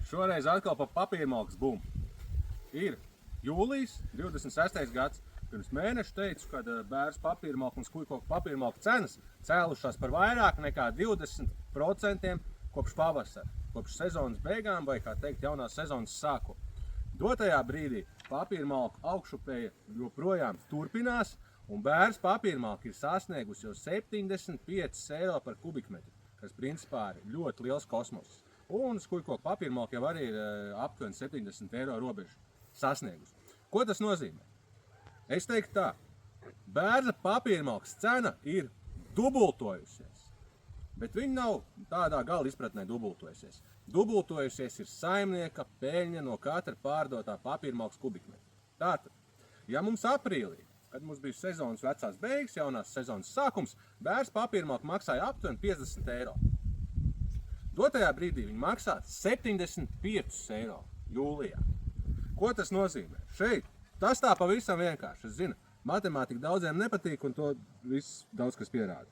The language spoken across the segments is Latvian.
Šoreiz atkal par papīrmalkas bumu. Ir jūlijas 26. gads. Pirms mēneša teicu, ka bērs papīrmalka un skujkoku papīrmalka cenas cēlušās par vairāk nekā 20% kopš pavasara, kopš sezonas beigām vai, kā teikt, jaunās sezonas sākuma. Dotajā brīdī papīrmalku augšupēja joprojām turpinās, un bērs papīrmalka ir sasniegusi jau 75 eiro par kubikmetru, kas principā ir ļoti liels kosmos. Un skujkoku papīrmalka jau arī ir aptuveni 70 eiro robežu sasniegusi. Ko tas nozīmē? Es teiktu tā, bērza papīrmalkas cena ir dubultojusies, bet viņa nav tādā gala izpratnē dubultojusies. Dubultojusies ir saimnieka peļņa no katra pārdotā papīrmalkas kubikmetra. Tātad, ja mums aprīlī, kad mums bija sezonas vecās beigas, jaunās sezonas sākums, bērza papīrmalka maksāja aptuveni 50 eiro. Dotajā brīdī viņa maksā 75 eiro jūlijā. Ko tas nozīmē? Šeit tas tā pavisam vienkārši. Es zinu, matemātika daudziem nepatīk, un to viss daudz kas pierāda.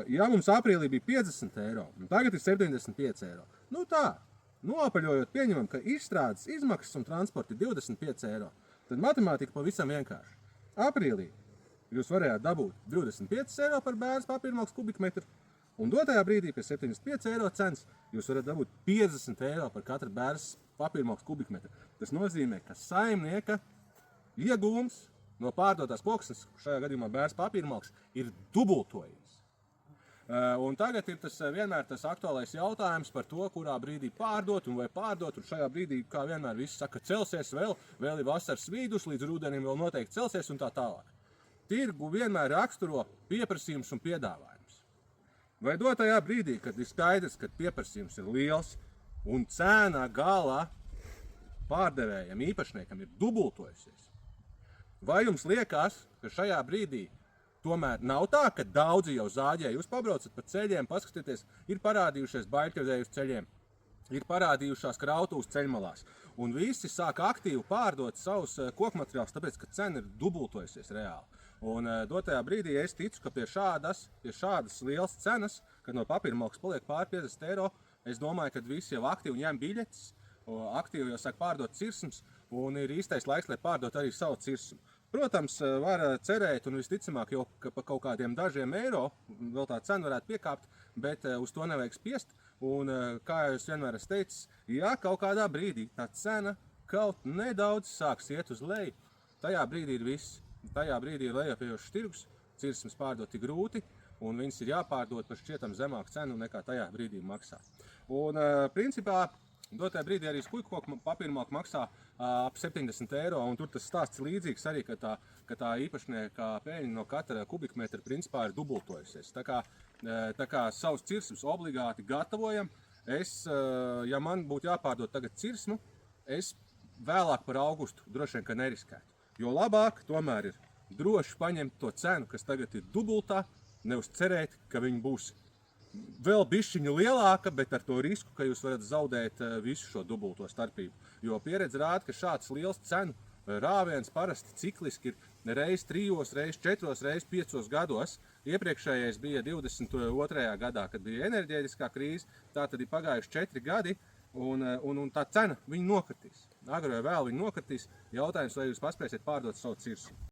Ja mums aprīlī bija 50 eiro, un tagad ir 75 eiro, nu tā, noapaļojot pieņemam, ka izstrādes izmaksas un transporti ir 25 eiro, tad matemātika pavisam vienkārši. Aprīlī jūs varējāt dabūt 25 eiro par bērza papīrmalkas kubikmetru, un dotajā brīdī pie 75 eiro cenas jūs varat dabūt 50 eiro par katru bērza papīrmalkas kubikmetru. Tas nozīmē, ka saimnieka iegūms no pārdotās koksnes, šajā gadījumā bērza papīrmalkas, ir dubultojies. Un tagad ir vienmēr tas aktuālais jautājums par to, kurā brīdī pārdot un vai pārdot. Un šajā brīdī, kā vienmēr, viss saka, celsies vēl ir vasaras vidus, līdz rudenim vēl noteikti celsies un tā tālāk. Tirgu vienmēr raksturo pieprasījums un piedāvājums. Vai dotajā brīdī, kad ir skaidrs, ka pieprasījums ir liels un cena galā pārdevējam, īpašniekam ir dubultojusies, vai jums liekas, ka šajā brīdī tomēr nav tā, ka daudzi jau zāģē, jūs pabraucat pa ceļiem, paskatieties, ir parādījušies baļķavedēji uz ceļiem, ir parādījušās krautuvas ceļmalās, un visi sāk aktīvi pārdot savus kokmateriālus, tāpēc, ka cena ir dubultojusies reāli. Un dotajā brīdī es ticu, ka pie šādas lielas cenas, kad no papīrmalkas paliek pār 50 eiro, es domāju, ka visi jau aktīvi ņem biļetes, aktīvi jau sāk pārdot cirsums, un ir īstais laiks, lai pārdot arī savu cirsumu. Protams, var cerēt, un visticamāk jau pa kaut kādiem dažiem eiro vēl tā cena varētu piekāpt, bet uz to nevajag spiest. Un, kā jau es vienmēr esmu teicis, ja kaut kādā brīdī tā cena kaut nedaudz sāks iet uz leju, tajā brīdī ir viss. Tajā brīdī ir lejupējošs tirgus, cirsums pārdot tik grūti, un viņas ir jāpārdot par šķietam zemāku cenu nekā tajā brīdī maksā. Un, principā, dotajā brīdī arī skujkoku papīrmalka maksā ap 70 eiro, un tur tas stāsts līdzīgs arī, ka tā īpašnieka peļņa no katra kubikmetra principā ir dubultojusies. Tā kā savus cirsmus obligāti gatavojam. Ja man būtu jāpārdot tagad cirsmu, es vēlāk par augustu droši vien, ka neriskētu. Jo labāk tomēr ir droši paņemt to cenu, kas tagad ir dubultā, nevis cerēt, ka viņi būs vēl bišķiņa lielāka, bet ar to risku, ka jūs varat zaudēt visu šo dubulto starpību. Jo pieredze rāda, ka šāds liels cenu rāviens parasti cikliski ir reiz 3, reiz 4, reiz 5 gados. Iepriekšējais bija 22. gadā, kad bija enerģētiskā krīze, tā tad ir pagājuši 4 gadi, un tā cena viņa nokritīs. Agri vai vēl viņa nokritīs. Jautājums, vai jūs paspēsiet pārdot savu cirsumu.